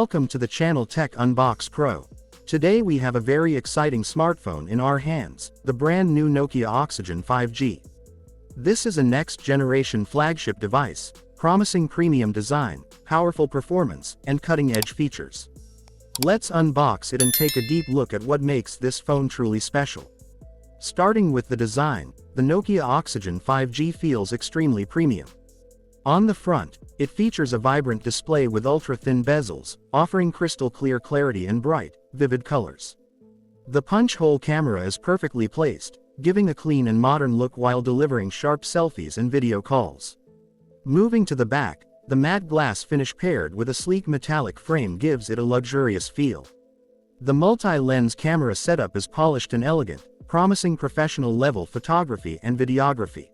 Welcome to the channel TechUnboxPro. Today we have a very exciting smartphone in our hands, the brand new Nokia Oxygen 5G. This is a next-generation flagship device, promising premium design, powerful performance, and cutting-edge features. Let's unbox it and take a deep look at what makes this phone truly special. Starting with the design, the Nokia Oxygen 5G feels extremely premium. On the front, it features a vibrant display with ultra-thin bezels, offering crystal-clear clarity and bright, vivid colors. The punch-hole camera is perfectly placed, giving a clean and modern look while delivering sharp selfies and video calls. Moving to the back, the matte glass finish paired with a sleek metallic frame gives it a luxurious feel. The multi-lens camera setup is polished and elegant, promising professional-level photography and videography.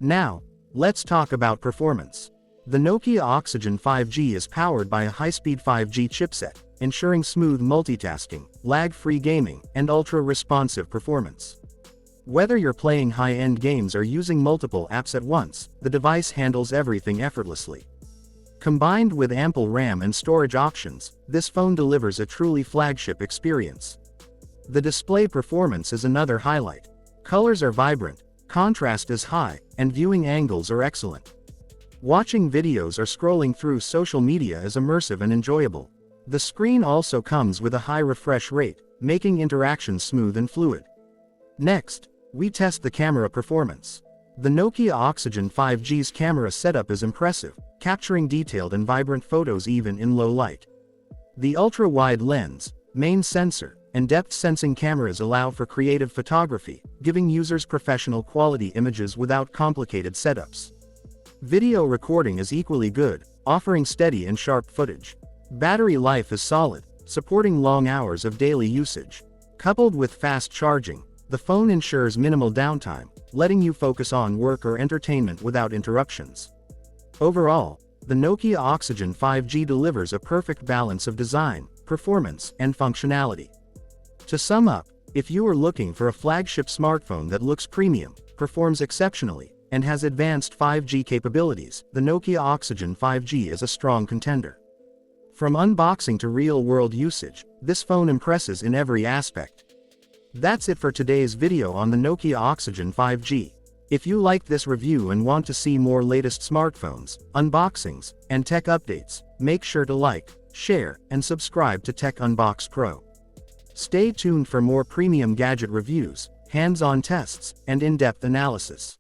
Now, let's talk about performance. The Nokia Oxygen 5G is powered by a high-speed 5G chipset, ensuring smooth multitasking, lag-free gaming, and ultra-responsive performance. Whether you're playing high-end games or using multiple apps at once, the device handles everything effortlessly. Combined with ample RAM and storage options, this phone delivers a truly flagship experience. The display performance is another highlight. Colors are vibrant, contrast is high, and viewing angles are excellent. Watching videos or scrolling through social media is immersive and enjoyable. The screen also comes with a high refresh rate, making interaction smooth and fluid. Next, we test the camera performance. The Nokia Oxygen 5G's camera setup is impressive, capturing detailed and vibrant photos even in low light. The ultra-wide lens, main sensor, and depth-sensing cameras allow for creative photography, giving users professional quality images without complicated setups. Video recording is equally good, offering steady and sharp footage. Battery life is solid, supporting long hours of daily usage. Coupled with fast charging, the phone ensures minimal downtime, letting you focus on work or entertainment without interruptions. Overall, the Nokia Oxygen 5G delivers a perfect balance of design, performance, and functionality. To sum up, if you are looking for a flagship smartphone that looks premium, performs exceptionally, and has advanced 5G capabilities, the Nokia Oxygen 5G is a strong contender. From unboxing to real-world usage, this phone impresses in every aspect. That's it for today's video on the Nokia Oxygen 5G. If you liked this review and want to see more latest smartphones, unboxings, and tech updates, make sure to like, share, and subscribe to TechUnboxPro. Stay tuned for more premium gadget reviews, hands-on tests, and in-depth analysis.